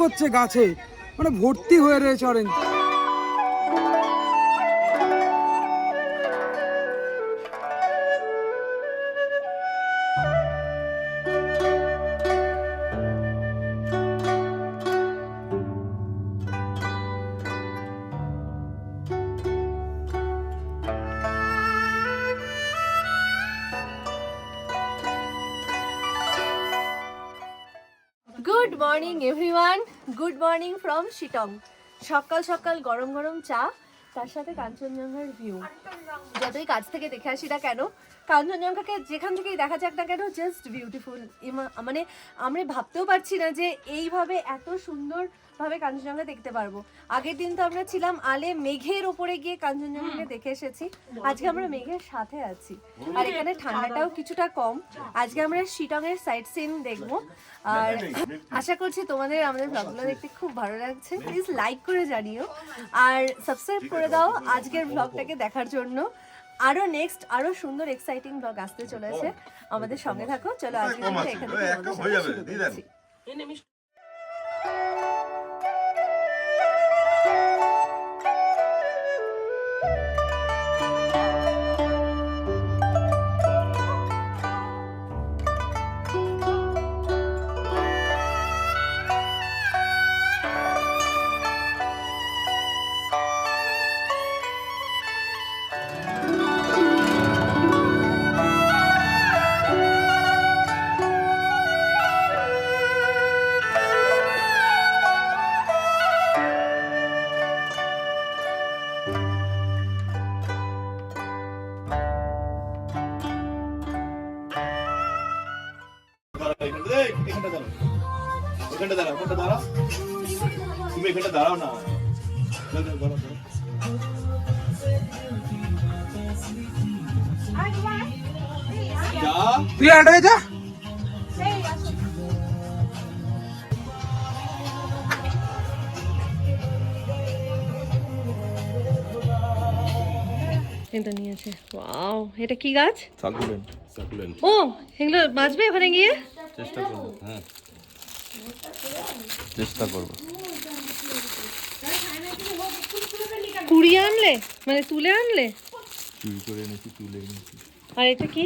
করছে গাছে, মানে ভর্তি হয়ে রয়েছে orange. Good morning everyone, good morning from Sittong. সকাল সকাল গরম গরম চা, তার সাথে কাঞ্চনজঙ্ঘার ভিউ। যতই কাছ থেকে দেখে আসি না কেন, কাঞ্চনজঙ্ঘাকে যেখান থেকেই দেখা যাক না কেন, জাস্ট বিউটিফুল। মানে আমরা ভাবতেও পারছি না যে এইভাবে এত সুন্দর ভাবে কাঞ্চনজঙ্ঘা দেখতে পারবো। আগের দিন তো আমরা ছিলাম আলে, মেঘের ওপরে গিয়ে কাঞ্চনজঙ্ঘাকে দেখে এসেছি। আজকে আমরা মেঘের সাথে আছি, আর এখানে ঠান্ডাটাও কিছুটা কম। আজকে আমরা শিটং এর সাইট সিন দেখবো, আর আশা করছি তোমাদের আমাদের ব্লগগুলো দেখতে খুব ভালো লাগছে। প্লিজ লাইক করে জানিও, আর সাবস্ক্রাইব করে দাও আজকের ব্লগটাকে দেখার জন্য। আরো নেক্সট আরো সুন্দর এক্সাইটিং ব্লগ আসতে চলেছে, আমাদের সঙ্গে থাকো। চলো আজকে আমরা এখানে তোমাদের সাথে শুরু করছি। তুমি এখানটা দাঁড়াও না, তুই আন্ডা যা। এটা নিয়েছে। ওয়াও, এটা কি গাছ? সাকুলেন্ট। সাকুলেন্ট। ও, এগুলো বাঁচবে ওখানে গিয়ে? চেষ্টা করব, হ্যাঁ চেষ্টা করব। কুড়িয়ে আনলে, মানে তুলে আনলে? চুরি করে এনেছি, তুলে এনেছি। আর এটা কি?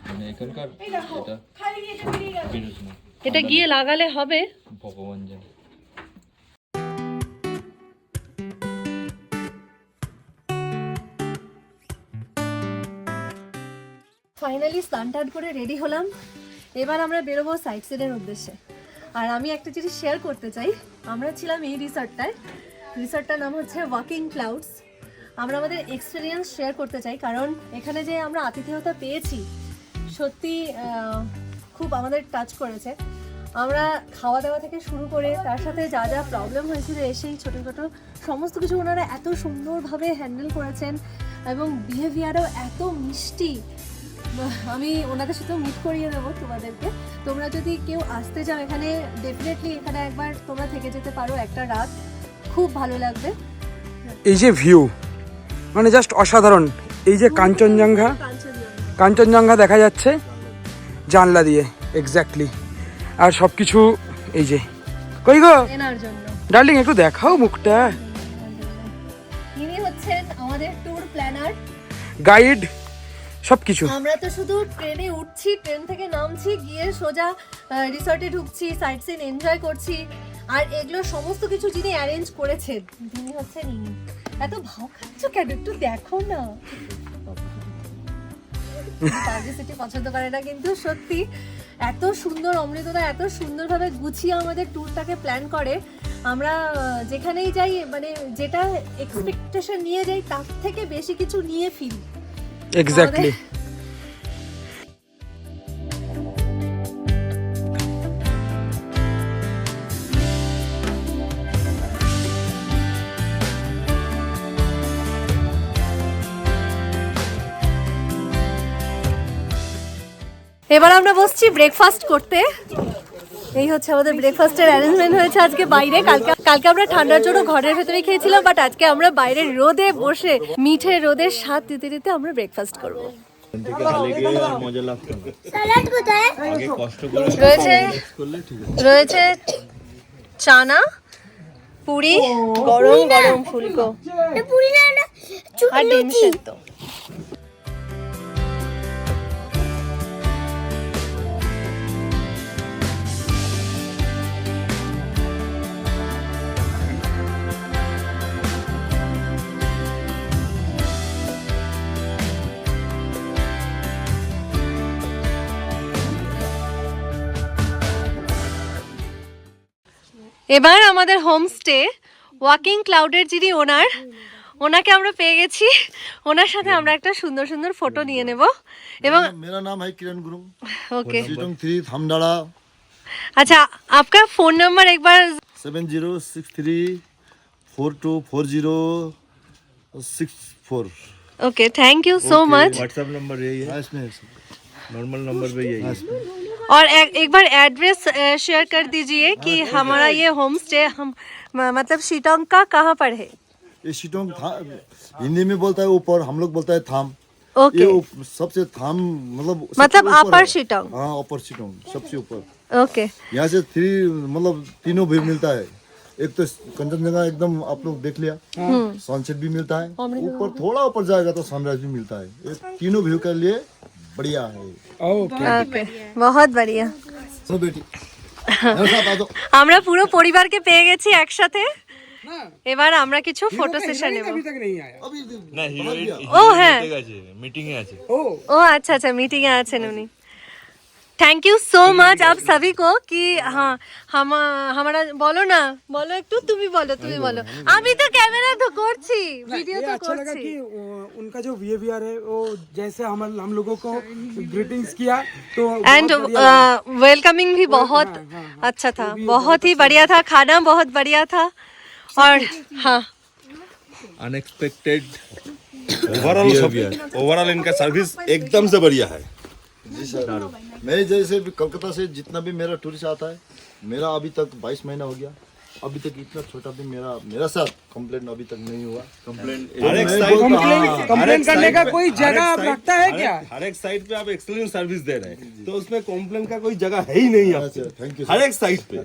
মানে এখানকার এটা বিরোধ না, এটা গিয়ে লাগালে হবে? ভগবান জানে। ফাইনালি স্নান টান করে রেডি হলাম। এবার আমরা বেরোবো সাইট সিনের উদ্দেশ্যে। আর আমি একটা জিনিস শেয়ার করতে চাই, আমরা ছিলাম এই রিসর্টটায়। রিসর্টটার নাম হচ্ছে ওয়াকিং ক্লাউডস। আমরা আমাদের এক্সপিরিয়েন্স শেয়ার করতে চাই, কারণ এখানে যে আমরা আতিথেয়তা পেয়েছি সত্যি খুব আমাদের টাচ করেছে। আমরা খাওয়া দাওয়া থেকে শুরু করে তার সাথে যা যা প্রবলেম হয়েছিল এসেই ছোটো ছোটো সমস্ত কিছু ওনারা এত সুন্দরভাবে হ্যান্ডেল করেছেন, এবং বিহেভিয়ারও এত মিষ্টি। আমি ওনাদের সাথেও মিট করিয়ে দেবো তোমাদেরকে। তোমরা যদি কেউ আসতে চাও এখানে, ডেফিনেটলি এখানে একবার তোমরা থেকে যেতে পারো একটা রাত, খুব ভালো লাগবে। এই যে ভিউ, মানে জাস্ট অসাধারণ। এই যে কাঞ্চনজঙ্ঘা, কাঞ্চনজঙ্ঘা দেখা যাচ্ছে জানলা দিয়ে এক্স্যাক্টলি। আর সব কিছু এই যে, কই গো এনার জন্য ডার্লিং একটু দেখাও মুখটা। ইনি হচ্ছেন আমাদের ট্যুর প্ল্যানার, গাইড, সব কিছু। আমরা তো শুধু ট্রেনে উঠছি, ট্রেন থেকে নামছি, গিয়ে সোজা রিসর্টে ঢুকছি, সাইট সিন এনজয় করছি। আর এগুলো সমস্ত কিছু যিনি অ্যারেঞ্জ করেছেন তিনি হচ্ছেন ইনি। এত ভাও খাচ্ছ কেন, একটু দেখো না। পাবলিসিটি পছন্দ করে না, কিন্তু সত্যি এত সুন্দর অমৃতদা এত সুন্দরভাবে গুছিয়ে আমাদের ট্যুরটাকে প্ল্যান করে। আমরা যেখানেই যাই, মানে যেটা এক্সপেকটেশন নিয়ে যাই তার থেকে বেশি কিছু নিয়ে ফিরি। এক্স্যাক্টলি। এবার আমরা বসছি ব্রেকফাস্ট করতে। এই হচ্ছে আমাদের ব্রেকফাস্টের অ্যারেঞ্জমেন্ট হয়েছে আজকে বাইরে। কালকে আমরা ঠান্ডার জন্য ঘরের ভেতরে খেয়েছিলাম, বাট আজকে আমরা বাইরে রোদে বসে মিঠে রোদের স্বাদ দিতে দিতে আমরা ব্রেকফাস্ট করব। থেকে হালে গিয়ে আর মজা লাগতো না, আগে কষ্ট করে রয়েছে করলে ঠিক আছে। রয়েছে চানা, পুরি, গরম গরম ফুলকো আর ডিম সেদ্ধ। এবার আমাদের হোমস্টে ওয়াকিং ক্লাউডের যিনি ওনাকে আমরা পেয়ে গেছি। ওনার সাথে আমরা একটা সুন্দর সুন্দর ফটো নিয়ে নেব এবং मेरा नाम है किरण गुरु, ओके सीटोंग 3 थामडाड़ा अच्छा आपका फोन नंबर एक बार 7063424064। Okay thank you so much. WhatsApp number यही है, हाँ, इसमें है। नॉर्मल नंबर भी यही है। और एक बार एड्रेस शेयर कर दीजिए कि हमारा ये होम स्टे हम मतलब शिटोंग का कहाँ पर है। ये सीटोंग हिंदी में बोलता है ऊपर, हम लोग बोलता है थाम। ओके ये सबसे थाम मतलब सबसे मतलब ऊपर अपर है। शिटोंग। हाँ अपर सीटोंग सबसे ऊपर। ओके यहाँ से 3 मतलब तीनों व्यू मिलता है। एक तो कंचनजंगा एकदम आप लोग देख लिया, सनसेट भी मिलता है, ऊपर थोड़ा ऊपर जाएगा तो सनराइज भी मिलता है। ये तीनों व्यू के लिए बढ़िया है। ওকে ओके बहुत बढ़िया। चलो बेटी मेरे साथ आ जाओ। আমরা পুরো পরিবারকে পেয়ে গেছি একসাথে। এবার আমরা কিছু ফটো সেশন নেব। अभी तक नहीं आया। अभी না হিরোইন ও হ্যাঁ আছে, মিটিং এ আছে। ओ ও আচ্ছা আচ্ছা मीटिंग এ আছেন উনি। थैंक यू सो मच आप सभी को कि हाँ हमारा बोलो ना बोलो एक তুমি बोलो আমি তো ক্যামেরা তো করছি ভিডিও ये তো अच्छा लगा করছি। कि उनका जो बिहेवियर है वो जैसे हम लोगों को ग्रीटिंग्स किया तो एंड वेलकमिंग भी बहुत अच्छा था, बहुत ही बढ़िया था, खाना बहुत बढ़िया था और हाँ अनएक्सपेक्टेड ओवरऑल इनका सर्विस एकदम से बढ़िया है। जी सर, मैं जैसे भी कलकत्ता से जितना भी मेरा टूरिस्ट आता है, मेरा अभी तक 22 महीना हो गया, अभी तक इतना छोटा भी मेरा साथ कंप्लेंट अभी तक नहीं हुआ। कंप्लेंट हर एक मैं साइड बोलता- कंप्लेन करने का कोई जगह आप रखता है क्या? हर एक साइड पे आप एक्सलेंट सर्विस दे रहे हैं, तो उसमें कंप्लेंट का कोई जगह है ही नहीं आपको। अच्छा, थैंक यू हर एक साइड पे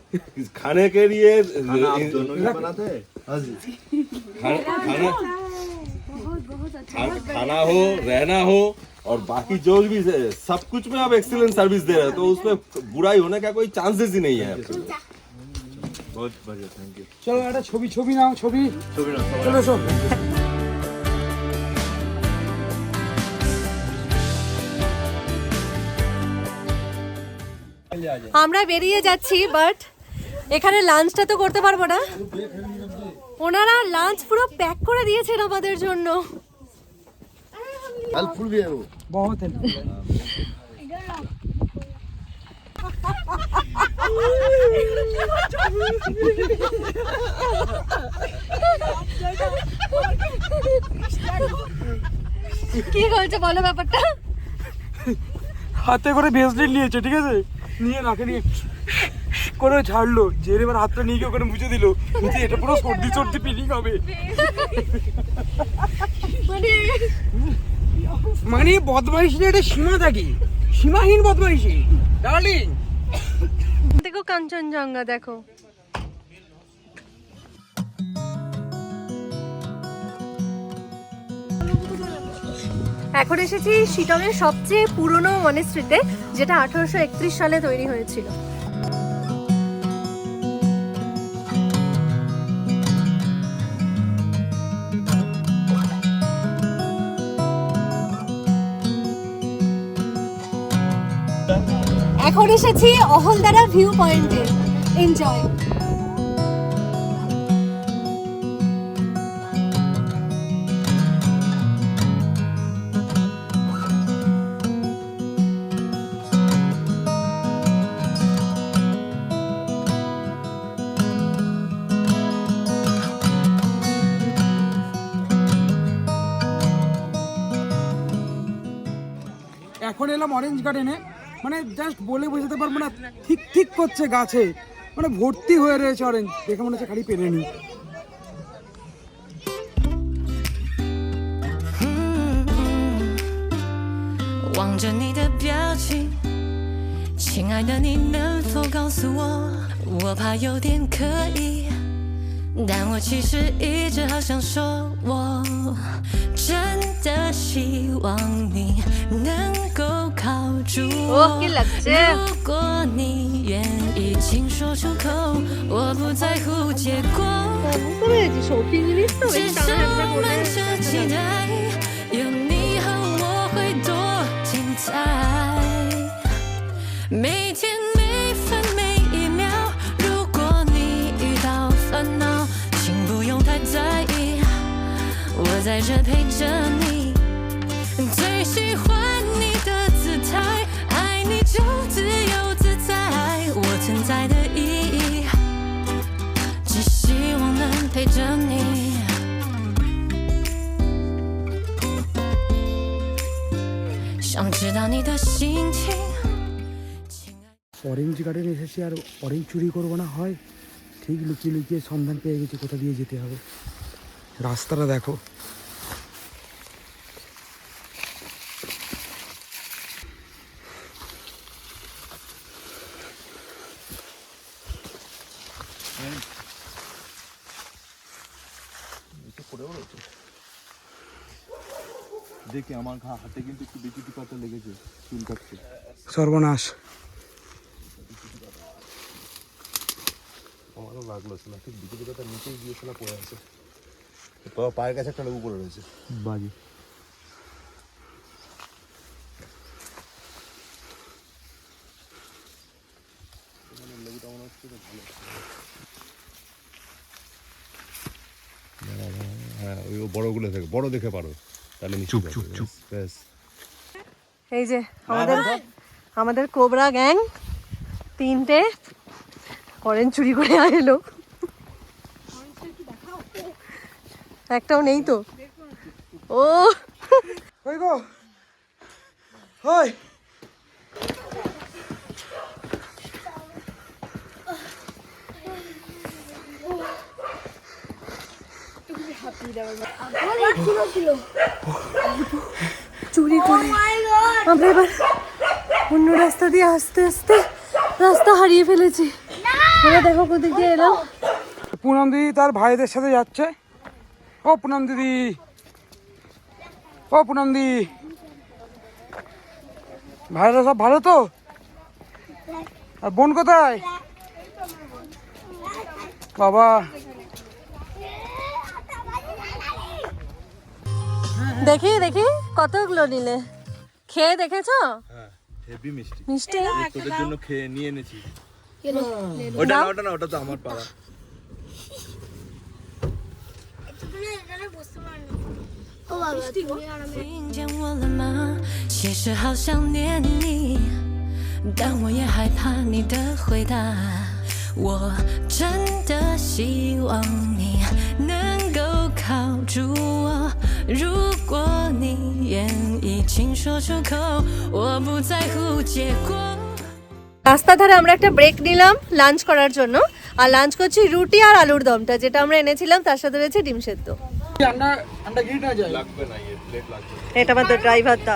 खाने के लिए बनाते हैं। हाँ जी खाना हो, रहना हो और बाकी जो भी है, सब कुछ में आप एक्सीलेंट सर्विस दे रहे हैं, तो उसमें बुराई होने का कोई चांसेस ही नहीं है आपको। बहुत बढ़िया, थैंक यू। चलो একটা ছবি নাও ছবি চলো এসো। আমরা বেরিয়ে যাচ্ছি বাট এখানে লাঞ্চটা তো করতে পারবো না। ওনারা লাঞ্চ পুরো প্যাক করে দিয়েছেন আমাদের জন্য। हेल्पफुल भी है वो। बहुत है কি বলছে বলো ব্যাপারটা। হাতে করে ভেসলিন নিয়েছে, ঠিক আছে, নিয়ে নাকে নিয়ে করে ঝাড়লো, ঝেড়ে এবার হাতটা নিয়ে গিয়ে ওখানে মুছে দিল, মুছে এটা পুরো সর্দি ফিলিং হবে। মানে বদমাইশি এটা সীমা থাকে, সীমাহীন বদমাইশি ডার্লিং। দেখো কাঞ্চনজঙ্ঘা দেখো। এখন এসেছি শিটংয়ের সবচেয়ে পুরনো মনেস্ট্রিতে, যেটা 1831 সালে তৈরি হয়েছিল। এখন এসেছি অহলদারা ভিউ পয়েন্টে। এনজয়। এখন এলাম অরেঞ্জ গার্ডেনে, মানে জাস্ট বলে বোঝাতে পারবো না, ঠিক করছে গাছে, মানে ভর্তি হয়ে রয়েছে অরেঞ্জ, দেখে মনে হচ্ছে খালি পেরেনি। 望着你的表情，亲爱的，你能否告诉我？我怕有点刻意，但我其实一直好想说，我真的希望你能够靠住我。কি লাগছে如果你愿意请说出口，我不在乎结果。 বুঝতে পেরেছি সৌফি জিনিস তো 只 বেশ 是 টানাটানিটা 我 করলে 们这期待，有你和我会多精彩。每天每分每一秒，如果你遇到烦恼，请不用太在意，我在这陪着你。最喜欢你的姿态，爱你就自由自在，我存在的意义，只希望能陪着你。 想知道你的心情。 অরেঞ্জ গার্ডেন এসেছি আর অরেঞ্জ চুরি করবো না হয় ঠিক লুকিয়ে লুকিয়ে সন্ধান পেয়ে গেছি কোথা দিয়ে যেতে হবে রাস্তাটা দেখো দেখি আমার হাতে কিন্তু একটু বিচুটি পাতা লেগেছে চুল কাটছে সর্বনাশ আমারও লাগলো ছিল ঠিক বিচুটি পাতা নিচেই গিয়েছিল পড়ে আছে পায়ের কাছে একটা লেবু পড়ে রয়েছে বাজে হ্যাঁ ওই বড়গুলো থেকে বড় দেখে পারো তাহলে চুপ চুপ চুপ ব্যাস এই যে আমাদের কোবরা গ্যাং তিনটে অরেঞ্জ চুরি করে এলো একটাও নেই তো ও কই গো হই চুরি করে আমরা এবার অন্য রাস্তা দিয়ে আস্তে আস্তে রাস্তা হারিয়ে ফেলেছি এবার দেখো কোথা দিয়ে এলাম পুনম দিদি তার ভাইদের সাথে যাচ্ছে ও পুনম দিদি ও পুনম দিদি ভাইরা সব ভালো তো আর বোন কোথায় বাবা দেখি দেখি কতগুলো নিলে খেয়ে দেখেছো হ্যাঁ হেভি মিষ্টি মিষ্টি তোদের জন্য খেয়ে নিয়ে এনেছি ওটা না ওটা তো আমার পাড়া听见我了吗？其实好想念你，但我也害怕你的回答。我真的希望你能够靠住我，如果你愿意，请说出口，我不在乎结果。 রাস্তা ধারে আমরা একটা ব্রেক নিলাম লাঞ্চ করার জন্য আর লাঞ্চ করছি রুটি আর আলুর দমটা যেটা আমরা এনেছিলাম তার সাথে রয়েছে ডিম সেদ্ধ এটা আমাদের ড্রাইভারটা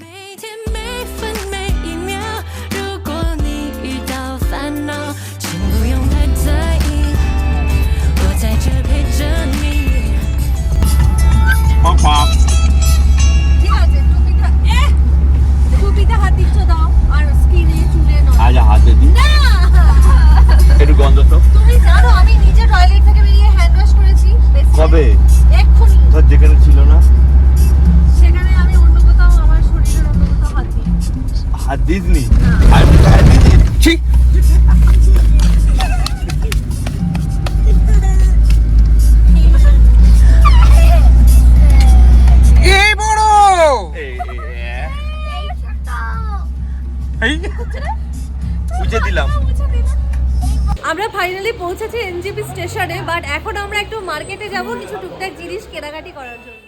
每天每分每一秒，如果你遇到烦恼，请不用太在意，我在这陪着你。 ঠিক আছে টুপিতে হাত দিচ্ছ দাও আর স্কিনে চুলে নয় আজ হাতে দি না একটু গন্ধ তো তুমি জানো আমি নিজে টয়লেট থেকে বেরিয়ে হ্যান্ড ওয়াশ করেছি কবে এক্ষুনি ধর যেখানে ছিল না সেখানে আমি অন্য কোথাও আমার শরীরের অন্য কোথাও হাত দিই হাত দিসনি আমি তো হাত দিয়েছি ঠিক এই বড় বুঝে দিলাম আমরা ফাইনালি পৌঁছেছি এনজিপি স্টেশনে বাট এখন আমরা একটু মার্কেটে যাব কিছু টুকটাক জিনিস কেনাকাটি করার জন্য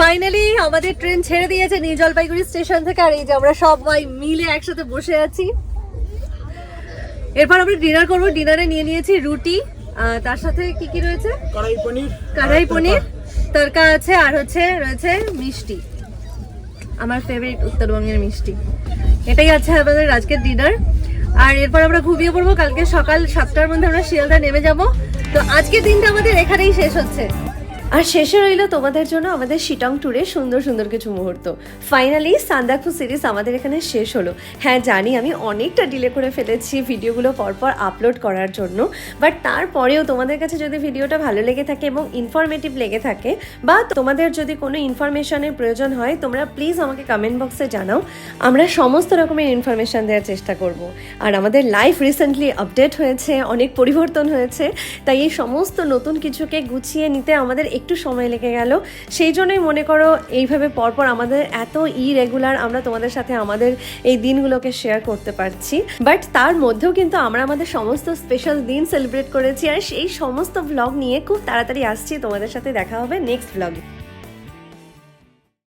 ফাইনালি আমাদের ট্রেন ছেড়ে দিয়েছে নিউ জলপাইগুড়ি স্টেশন থেকে, আর এই যে আমরা সবাই মিলে একসাথে বসে আছি। এরপর আমরা ডিনার করব। ডিনারে নিয়ে নিয়েছি রুটি, তার সাথে কি কি রয়েছে, কড়াই পনির, তরকা আছে, আর রয়েছে মিষ্টি, আমার ফেভারিট উত্তরবঙ্গের মিষ্টি। এটাই আছে আমাদের আজকের ডিনার। আর এরপর আমরা ঘুমিয়ে পড়বো। কালকে সকাল 7টার মধ্যে আমরা শিয়ালদা নেমে যাব। তো আজকের দিনটা আমাদের এখানেই শেষ হচ্ছে। আর শেষে রইল তোমাদের জন্য আমাদের শিটং ট্যুরে সুন্দর সুন্দর কিছু মুহূর্ত। ফাইনালি সান্দাকফু সিরিজ আমাদের এখানে শেষ হলো। হ্যাঁ জানি আমি অনেকটা ডিলে করে ফেলেছি ভিডিওগুলো পরপর আপলোড করার জন্য, বাট তারপরেও তোমাদের কাছে যদি ভিডিওটা ভালো লেগে থাকে এবং ইনফরমেটিভ লেগে থাকে, বা তোমাদের যদি কোনো ইনফরমেশনের প্রয়োজন হয়, তোমরা প্লিজ আমাকে কমেন্ট বক্সে জানাও। আমরা সমস্ত রকমের ইনফরমেশান দেওয়ার চেষ্টা করব। আর আমাদের লাইফ রিসেন্টলি আপডেট হয়েছে, অনেক পরিবর্তন হয়েছে, তাই এই সমস্ত নতুন কিছুকে গুছিয়ে নিতে আমাদের একটু সময় লেগে গেল। সেই জন্যই মনে করো এইভাবে পরপর আমাদের এত ইরেগুলার আমরা তোমাদের সাথে আমাদের এই দিনগুলোকে শেয়ার করতে পারছি। বাট তার মধ্যেও কিন্তু আমরা আমাদের সমস্ত স্পেশাল দিন সেলিব্রেট করেছি, আর সেই সমস্ত ব্লগ নিয়ে খুব তাড়াতাড়ি আসছি। তোমাদের সাথে দেখা হবে নেক্সট ব্লগে।